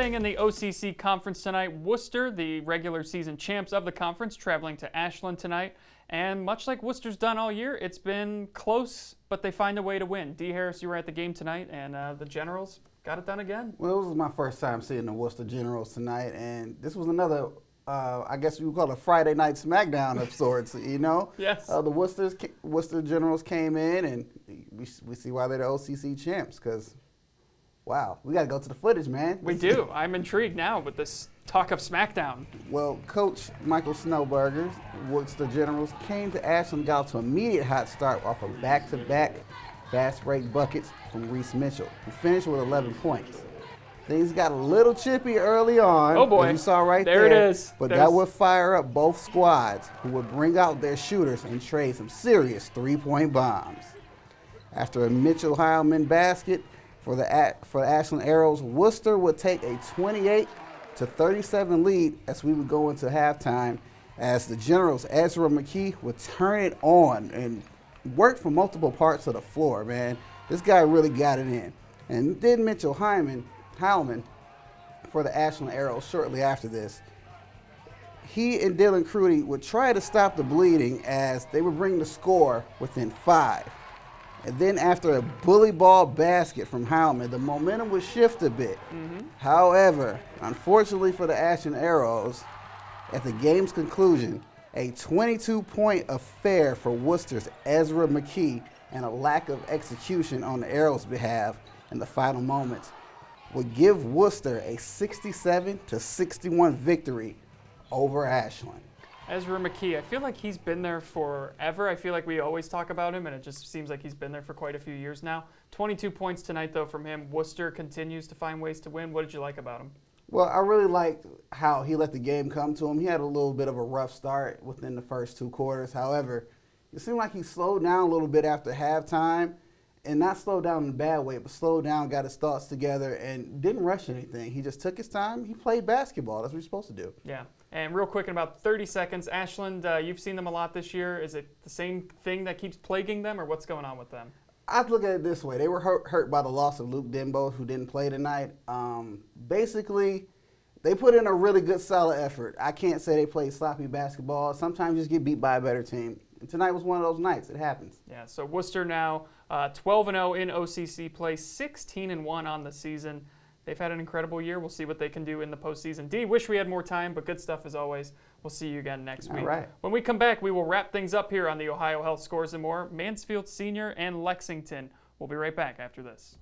Staying in the OCC Conference tonight, Worcester, the regular season champs of the conference, traveling to Ashland tonight. And much like Worcester's done all year, it's been close, but they find a way to win. Dee Harris, you were at the game tonight, and the Generals got it done again. Well, it was my first time seeing the Worcester Generals tonight, and this was another, I guess you would call it a Friday night smackdown of sorts, you know? Yes. The Worcester Generals came in, and we see why they're the OCC champs, because, wow, we got to go to the footage, man. We do. I'm intrigued now with this talk of SmackDown. Well, Coach Michael Snowberger's Worcester Generals came to Ashland, got to an immediate hot start off of back-to-back fast break buckets from Reese Mitchell, who finished with 11 points. Things got a little chippy early on. Oh boy. You saw right there. There it is. But that would fire up both squads, who would bring out their shooters and trade some serious three-point bombs. After a Mitchell Heilman basket for the Ashland Arrows, Worcester would take a 28-37 lead as we would go into halftime, as the Generals, Ezra McKee, would turn it on and work from multiple parts of the floor, man. This guy really got it in. And then Mitchell Heilman for the Ashland Arrows shortly after this. He and Dylan Crudy would try to stop the bleeding as they would bring the score within 5. And then after a bully ball basket from Heilman, the momentum would shift a bit. However, unfortunately for the Ashland Arrows, at the game's conclusion, a 22-point affair for Worcester's Ezra McKee and a lack of execution on the Arrows' behalf in the final moments would give Worcester a 67-61 victory over Ashland. Ezra McKee, I feel like he's been there forever. I feel like we always talk about him, and it just seems like he's been there for quite a few years now. 22 points tonight, though, from him. Worcester continues to find ways to win. What did you like about him? Well, I really liked how he let the game come to him. He had a little bit of a rough start within the first 2 quarters. However, it seemed like he slowed down a little bit after halftime, and not slowed down in a bad way, but slowed down, got his thoughts together, and didn't rush anything. He just took his time. He played basketball. That's what you're supposed to do. Yeah. And real quick, in about 30 seconds, Ashland, you've seen them a lot this year. Is it the same thing that keeps plaguing them, or what's going on with them? I'd look at it this way. They were hurt by the loss of Luke Denbo, who didn't play tonight. Basically, they put in a really good, solid effort. I can't say they played sloppy basketball. Sometimes you just get beat by a better team. And tonight was one of those nights. It happens. Yeah, so Worcester now 12-0 in OCC play, 16-1 on the season. They've had an incredible year. We'll see what they can do in the postseason. Dee, wish we had more time, but good stuff as always. We'll see you again next week. All right. When we come back, we will wrap things up here on the Ohio Health Scores and More. Mansfield Senior and Lexington. We'll be right back after this.